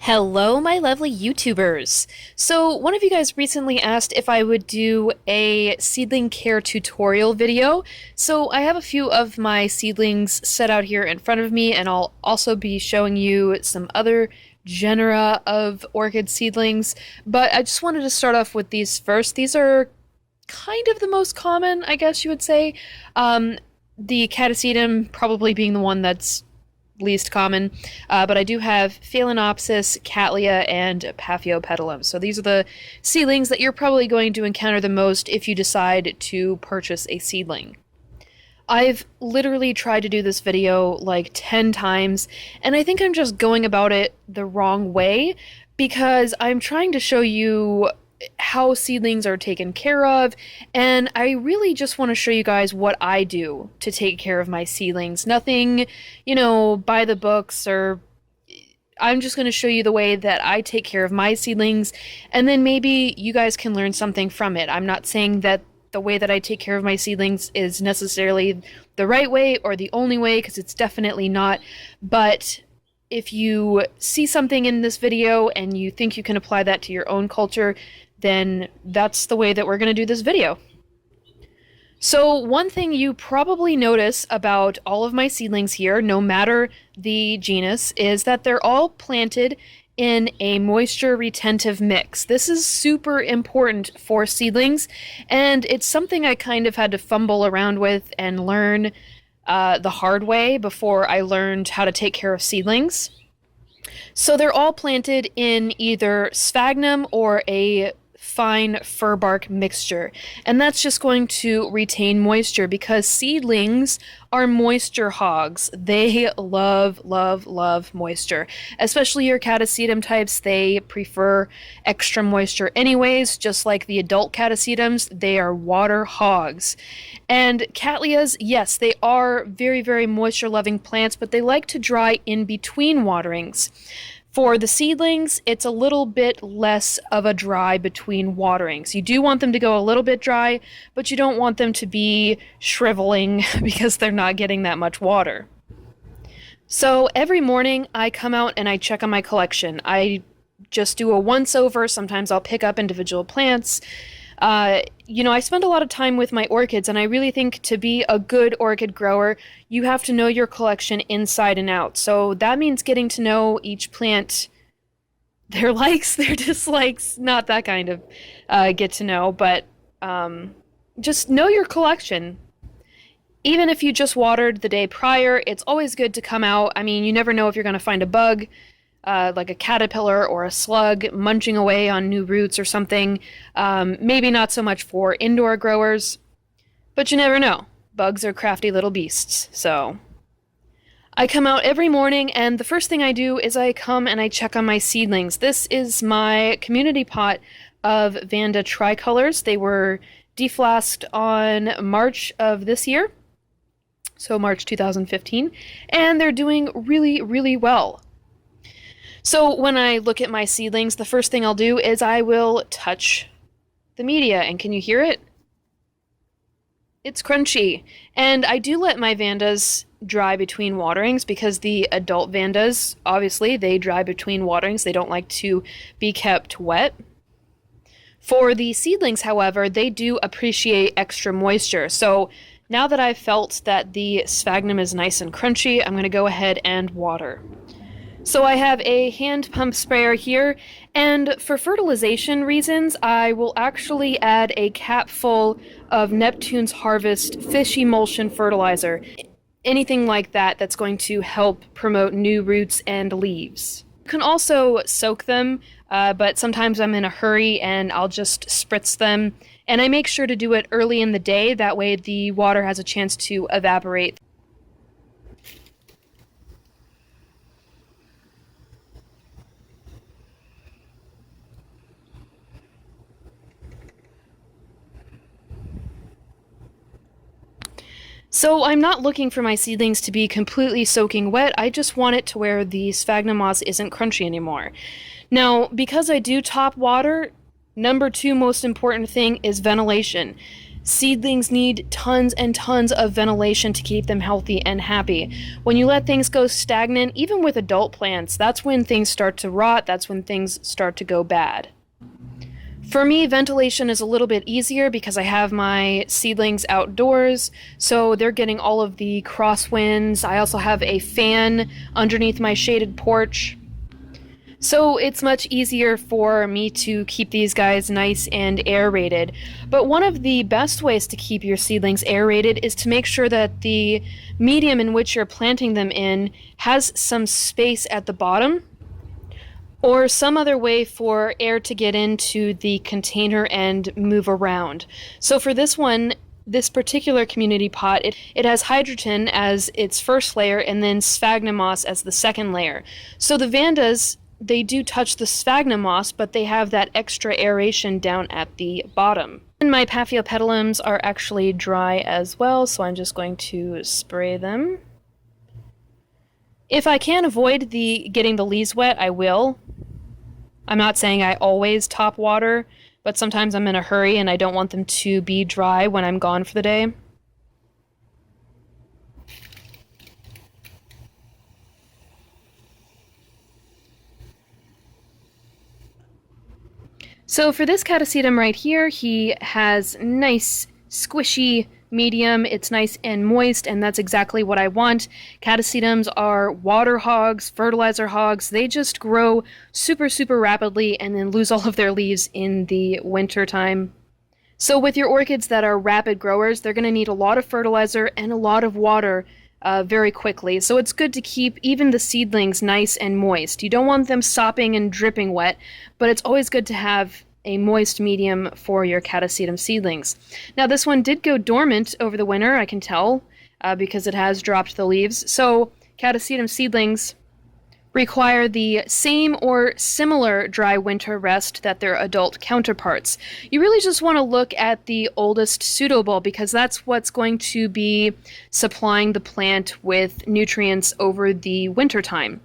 Hello, my lovely YouTubers. So, one of you guys recently asked if I would do a seedling care tutorial video. So, I have a few of my seedlings set out here in front of me, and I'll also be showing you some other genera of orchid seedlings. But I just wanted to start off with these first. These are kind of the most common, I guess you would say. The Catasetum probably being the one that's least common, but I do have Phalaenopsis, Cattleya, and Paphiopedilum. So these are the seedlings that you're probably going to encounter the most if you decide to purchase a seedling. I've literally tried to do this video like 10 times, and I think I'm just going about it the wrong way because I'm trying to show you how seedlings are taken care of, and I really just want to show you guys what I do to take care of my seedlings. Nothing, by the books, or I'm just going to show you the way that I take care of my seedlings, and then maybe you guys can learn something from it. I'm not saying that the way that I take care of my seedlings is necessarily the right way or the only way, because it's definitely not, but if you see something in this video and you think you can apply that to your own culture, then that's the way that we're going to do this video. So one thing you probably notice about all of my seedlings here, no matter the genus, is that they're all planted in a moisture retentive mix. This is super important for seedlings, and it's something I kind of had to fumble around with and learn the hard way before I learned how to take care of seedlings. So they're all planted in either sphagnum or a fine fir bark mixture, and that's just going to retain moisture because seedlings are moisture hogs. They love moisture, especially your Catasetum types. They prefer extra moisture anyways, just like the adult Catasetums. They are water hogs. And Cattleyas, yes, they are very moisture loving plants, but they like to dry in between waterings. For the seedlings, it's a little bit less of a dry between waterings. You do want them to go a little bit dry, but you don't want them to be shriveling because they're not getting that much water. So every morning I come out and I check on my collection. I just do a once over. Sometimes I'll pick up individual plants. I spend a lot of time with my orchids, and I really think to be a good orchid grower, you have to know your collection inside and out. So that means getting to know each plant, their likes, their dislikes, not that kind of get to know, but just know your collection. Even if you just watered the day prior, it's always good to come out. I mean, you never know if you're going to find a bug, like a caterpillar or a slug munching away on new roots or something. Maybe not so much for indoor growers, but you never know. Bugs are crafty little beasts. So I come out every morning, and the first thing I do is I come and I check on my seedlings. This is my community pot of Vanda tricolors. They were deflasked on March of this year, so March 2015, and they're doing really well. So when I look at my seedlings, the first thing I'll do is I will touch the media, and can you hear it? It's crunchy. And I do let my Vandas dry between waterings because the adult Vandas, obviously, they dry between waterings. They don't like to be kept wet. For the seedlings, however, they do appreciate extra moisture. So now that I've felt that the sphagnum is nice and crunchy, I'm going to go ahead and water. So I have a hand pump sprayer here, and for fertilization reasons, I will actually add a cap full of Neptune's Harvest fish emulsion fertilizer. Anything like that that's going to help promote new roots and leaves. You can also soak them, but sometimes I'm in a hurry and I'll just spritz them, and I make sure to do it early in the day, that way the water has a chance to evaporate. So I'm not looking for my seedlings to be completely soaking wet, I just want it to where the sphagnum moss isn't crunchy anymore. Now, because I do top water, number 2 most important thing is ventilation. Seedlings need tons and tons of ventilation to keep them healthy and happy. When you let things go stagnant, even with adult plants, that's when things start to rot, that's when things start to go bad. For me, ventilation is a little bit easier because I have my seedlings outdoors, so they're getting all of the crosswinds. I also have a fan underneath my shaded porch. So it's much easier for me to keep these guys nice and aerated. But one of the best ways to keep your seedlings aerated is to make sure that the medium in which you're planting them in has some space at the bottom, or some other way for air to get into the container and move around. So for this one, this particular community pot, it has hydrogen as its first layer and then sphagnum moss as the second layer. So the Vandas, they do touch the sphagnum moss, but they have that extra aeration down at the bottom. And my Paphiopedilums are actually dry as well, so I'm just going to spray them. If I can avoid getting the leaves wet, I will. I'm not saying I always top water, but sometimes I'm in a hurry and I don't want them to be dry when I'm gone for the day. So for this catasetum right here, he has nice, squishy medium. It's nice and moist, and that's exactly what I want. Catasetums are water hogs, fertilizer hogs. They just grow super, super rapidly and then lose all of their leaves in the winter time. So with your orchids that are rapid growers, they're going to need a lot of fertilizer and a lot of water very quickly. So it's good to keep even the seedlings nice and moist. You don't want them sopping and dripping wet, but it's always good to have a moist medium for your catasetum seedlings. Now this one did go dormant over the winter, I can tell, because it has dropped the leaves. So catasetum seedlings require the same or similar dry winter rest that their adult counterparts. You really just want to look at the oldest pseudobulb because that's what's going to be supplying the plant with nutrients over the winter time.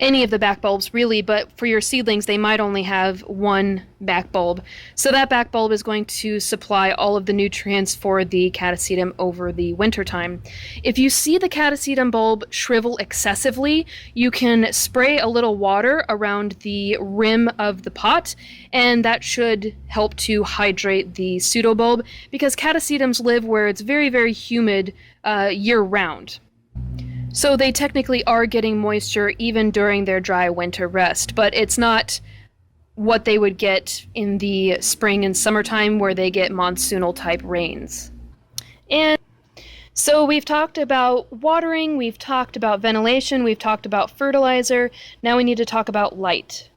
Any of the back bulbs really, but for your seedlings they might only have one back bulb. So that back bulb is going to supply all of the nutrients for the catasetum over the winter time. If you see the catasetum bulb shrivel excessively, you can spray a little water around the rim of the pot, and that should help to hydrate the pseudobulb because catasetums live where it's very, very humid year-round. So they technically are getting moisture even during their dry winter rest, but it's not what they would get in the spring and summertime where they get monsoonal type rains. And so we've talked about watering, we've talked about ventilation, we've talked about fertilizer. Now we need to talk about light.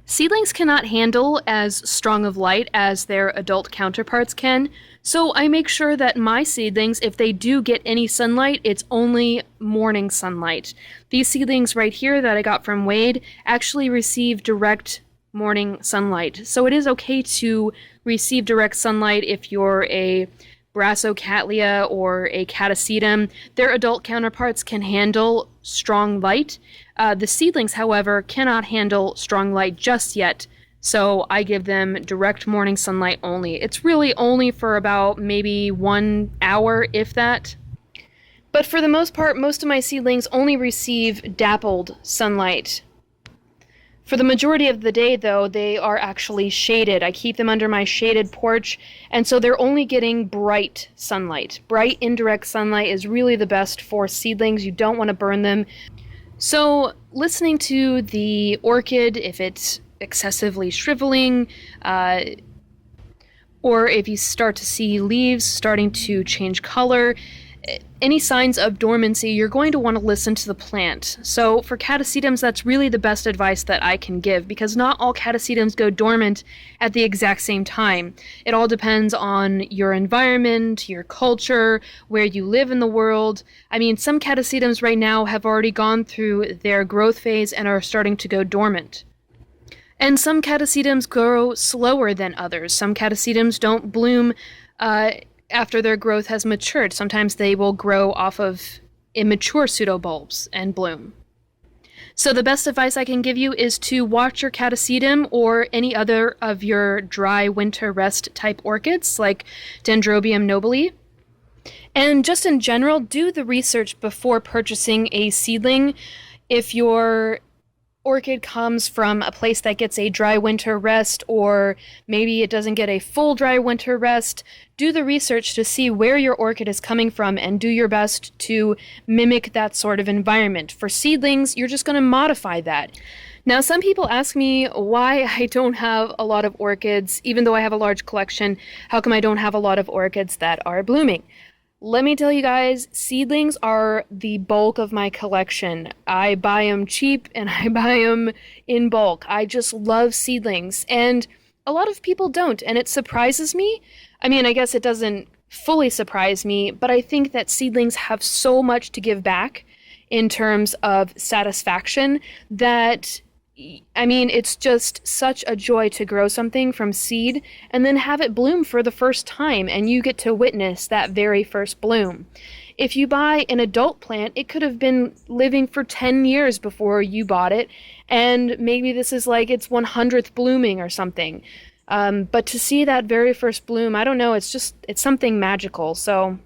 Seedlings cannot handle as strong of light as their adult counterparts can, so I make sure that my seedlings, if they do get any sunlight, it's only morning sunlight. These seedlings right here that I got from Wade actually receive direct morning sunlight. So it is okay to receive direct sunlight if you're a Brassocatlia or a catasetum. Their adult counterparts can handle strong light. The seedlings, however, cannot handle strong light just yet, so I give them direct morning sunlight only. It's really only for about maybe 1 hour, if that. But for the most part, most of my seedlings only receive dappled sunlight. For the majority of the day, though, they are actually shaded. I keep them under my shaded porch, and so they're only getting bright sunlight. Bright, indirect sunlight is really the best for seedlings. You don't want to burn them. So, listening to the orchid, if it's excessively shriveling, or if you start to see leaves starting to change color, any signs of dormancy, you're going to want to listen to the plant. So for catasetums, that's really the best advice that I can give, because not all catasetums go dormant at the exact same time. It all depends on your environment, your culture, where you live in the world. I mean, some catasetums right now have already gone through their growth phase and are starting to go dormant. And some catasetums grow slower than others. Some catasetums don't bloom after their growth has matured. Sometimes they will grow off of immature pseudobulbs and bloom. So the best advice I can give you is to watch your catasetum or any other of your dry winter rest type orchids like Dendrobium nobile. And just in general, do the research before purchasing a seedling. If your orchid comes from a place that gets a dry winter rest, or maybe it doesn't get a full dry winter rest, do the research to see where your orchid is coming from and do your best to mimic that sort of environment. For seedlings, you're just going to modify that. Now, some people ask me why I don't have a lot of orchids, even though I have a large collection. How come I don't have a lot of orchids that are blooming? Let me tell you guys, seedlings are the bulk of my collection. I buy them cheap and I buy them in bulk. I just love seedlings, and a lot of people don't, and it surprises me. I mean, I guess it doesn't fully surprise me, but I think that seedlings have so much to give back in terms of satisfaction that, I mean, it's just such a joy to grow something from seed and then have it bloom for the first time, and you get to witness that very first bloom. If you buy an adult plant, it could have been living for 10 years before you bought it, and maybe this is like its 100th blooming or something. But to see that very first bloom, I don't know, it's something magical. So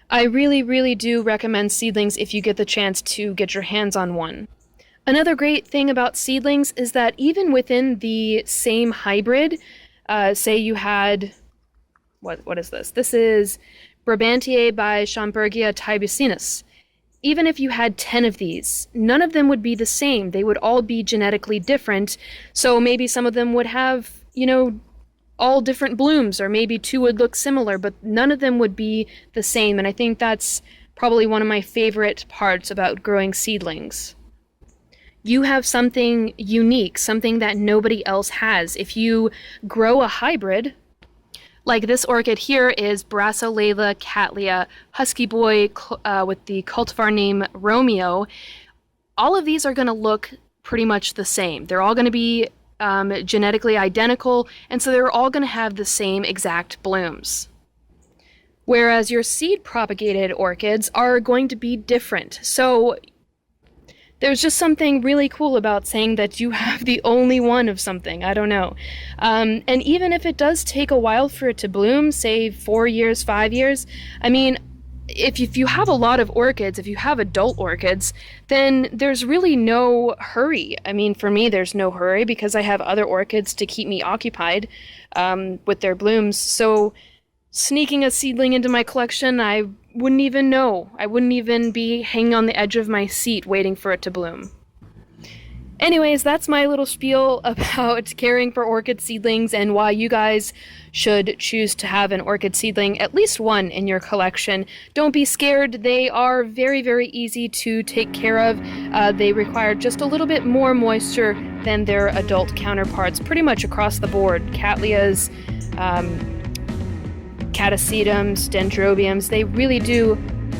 I really, really do recommend seedlings if you get the chance to get your hands on one. Another great thing about seedlings is that even within the same hybrid, say you had, what is this? This is Brabantiae by Schomburgia tibucinus. Even if you had 10 of these, none of them would be the same. They would all be genetically different. So maybe some of them would have, all different blooms, or maybe 2 would look similar, but none of them would be the same. And I think that's probably one of my favorite parts about growing seedlings. You have something unique, something that nobody else has. If you grow a hybrid, like this orchid here is Brassolalia cattleya Husky Boy with the cultivar name Romeo, all of these are going to look pretty much the same. They're all going to be genetically identical, and so they're all going to have the same exact blooms. Whereas your seed-propagated orchids are going to be different. So there's just something really cool about saying that you have the only one of something. I don't know. And even if it does take a while for it to bloom, say 4 years, 5 years, I mean, if you have a lot of orchids, if you have adult orchids, then there's really no hurry. I mean, for me, there's no hurry because I have other orchids to keep me occupied with their blooms. So sneaking a seedling into my collection, I wouldn't even know. I wouldn't even be hanging on the edge of my seat waiting for it to bloom. Anyways, that's my little spiel about caring for orchid seedlings and why you guys should choose to have an orchid seedling, at least one in your collection. Don't be scared. They are very, very easy to take care of. They require just a little bit more moisture than their adult counterparts, pretty much across the board. Cattleyas, catasetums, dendrobiums, they really do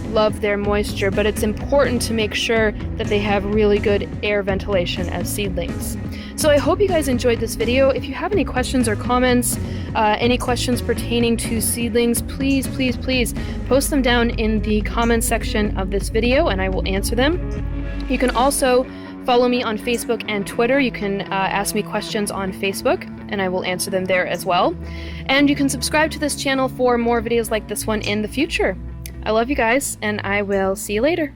love their moisture, but it's important to make sure that they have really good air ventilation as seedlings. So I hope you guys enjoyed this video. If you have any questions or comments, any questions pertaining to seedlings, please, please, please post them down in the comment section of this video and I will answer them. You can also follow me on Facebook and Twitter. You can ask me questions on Facebook and I will answer them there as well. And you can subscribe to this channel for more videos like this one in the future. I love you guys, and I will see you later.